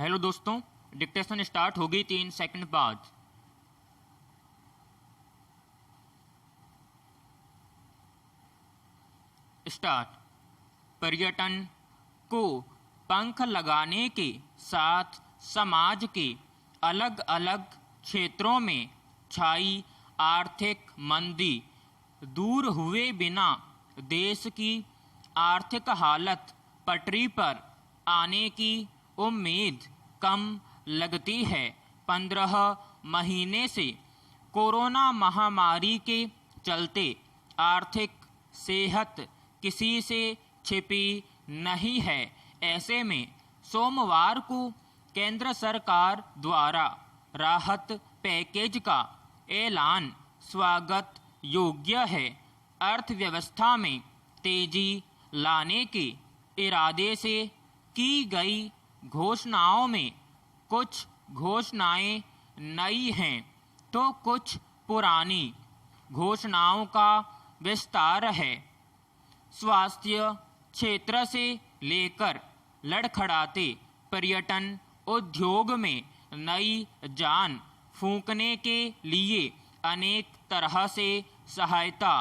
Hello दोस्तों, dictation start होगी 3 second बाद। स्टार्ट। पर्यटन को पंख लगाने के साथ समाज के अलग अलग क्षेत्रों में छाई आर्थिक मंदी दूर हुए बिना देश की आर्थिक हालत पटरी पर आने की उम्मीद कम लगती है। 15 महीने से कोरोना महामारी के चलते आर्थिक सेहत किसी से छिपी नहीं है। ऐसे में सोमवार को केंद्र सरकार द्वारा राहत पैकेज का ऐलान स्वागत योग्य है। अर्थव्यवस्था में तेजी लाने के इरादे से की गई घोषणाओं में कुछ घोषणाएं नई हैं तो कुछ पुरानी घोषणाओं का विस्तार है। स्वास्थ्य क्षेत्र से लेकर लड़खड़ाते पर्यटन उद्योग में नई जान फूंकने के लिए अनेक तरह से सहायता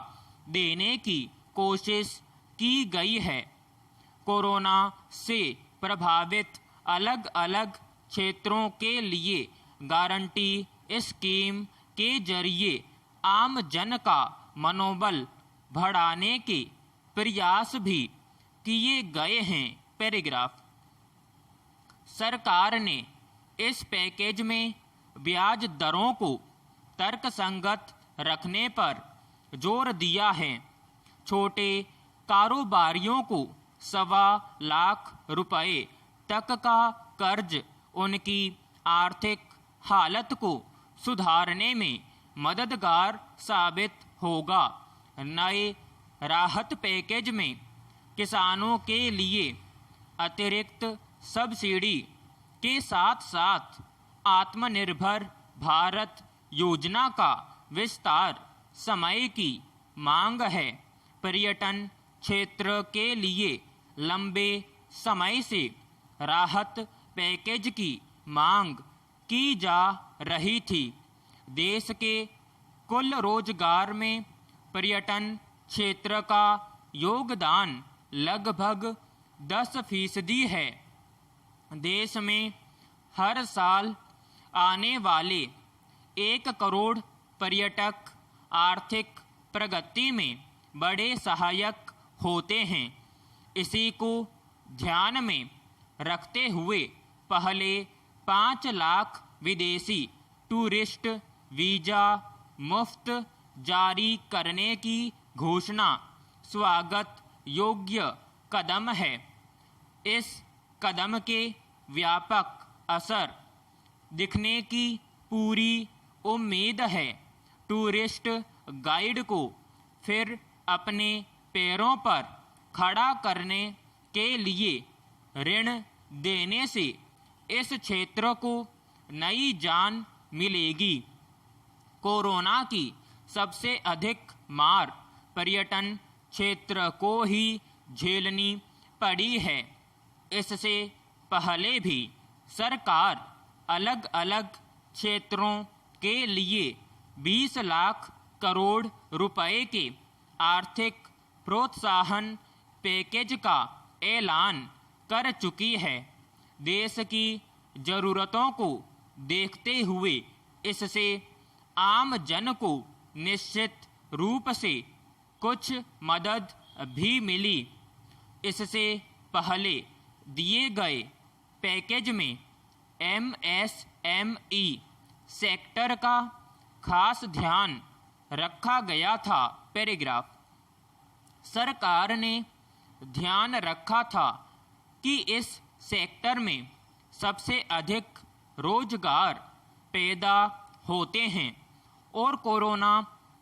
देने की कोशिश की गई है। कोरोना से प्रभावित अलग अलग क्षेत्रों के लिए गारंटी स्कीम के जरिए आम जन का मनोबल बढ़ाने के प्रयास भी किए गए हैं। पैराग्राफ। सरकार ने इस पैकेज में ब्याज दरों को तर्कसंगत रखने पर जोर दिया है। छोटे कारोबारियों को 1.25 लाख रुपए तक का कर्ज उनकी आर्थिक हालत को सुधारने में मददगार साबित होगा। नए राहत पैकेज में किसानों के लिए अतिरिक्त सब्सिडी के साथ साथ आत्मनिर्भर भारत योजना का विस्तार समय की मांग है। पर्यटन क्षेत्र के लिए लंबे समय से राहत पैकेज की मांग की जा रही थी। देश के कुल रोजगार में पर्यटन क्षेत्र का योगदान लगभग 10% है। देश में हर साल आने वाले 1 करोड़ पर्यटक आर्थिक प्रगति में बड़े सहायक होते हैं। इसी को ध्यान में रखते हुए पहले 5 लाख विदेशी टूरिस्ट वीजा मुफ्त जारी करने की घोषणा स्वागत योग्य कदम है। इस कदम के व्यापक असर दिखने की पूरी उम्मीद है। टूरिस्ट गाइड को फिर अपने पैरों पर खड़ा करने के लिए ऋण देने से इस क्षेत्र को नई जान मिलेगी। कोरोना की सबसे अधिक मार पर्यटन क्षेत्र को ही झेलनी पड़ी है। इससे पहले भी सरकार अलग अलग क्षेत्रों के लिए 20 लाख करोड़ रुपए के आर्थिक प्रोत्साहन पैकेज का ऐलान कर चुकी है। देश की जरूरतों को देखते हुए इससे आम जन को निश्चित रूप से कुछ मदद भी मिली। इससे पहले दिए गए पैकेज में MSME सेक्टर का खास ध्यान रखा गया था। पैराग्राफ। सरकार ने ध्यान रखा था कि इस सेक्टर में सबसे अधिक रोजगार पैदा होते हैं और कोरोना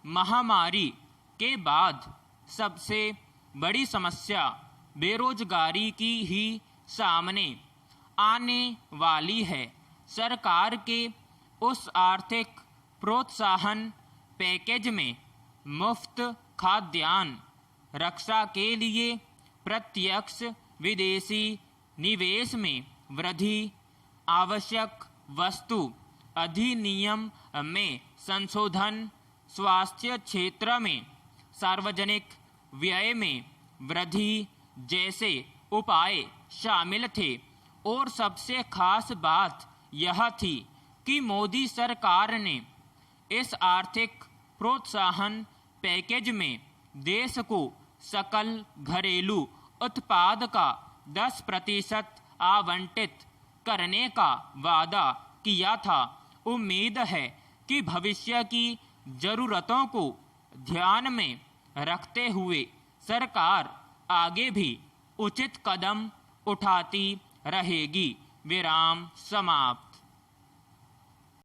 महामारी के बाद सबसे बड़ी समस्या बेरोजगारी की ही सामने आने वाली है। सरकार के उस आर्थिक प्रोत्साहन पैकेज में मुफ्त खाद्यान्न, रक्षा के लिए प्रत्यक्ष विदेशी निवेश में वृद्धि, आवश्यक वस्तु अधिनियम में संशोधन, स्वास्थ्य क्षेत्र में सार्वजनिक व्यय में वृद्धि जैसे उपाय शामिल थे। और सबसे खास बात यह थी कि मोदी सरकार ने इस आर्थिक प्रोत्साहन पैकेज में देश को सकल घरेलू उत्पाद का 10% आवंटित करने का वादा किया था। उम्मीद है कि भविष्य की जरूरतों को ध्यान में रखते हुए सरकार आगे भी उचित कदम उठाती रहेगी। विराम समाप्त।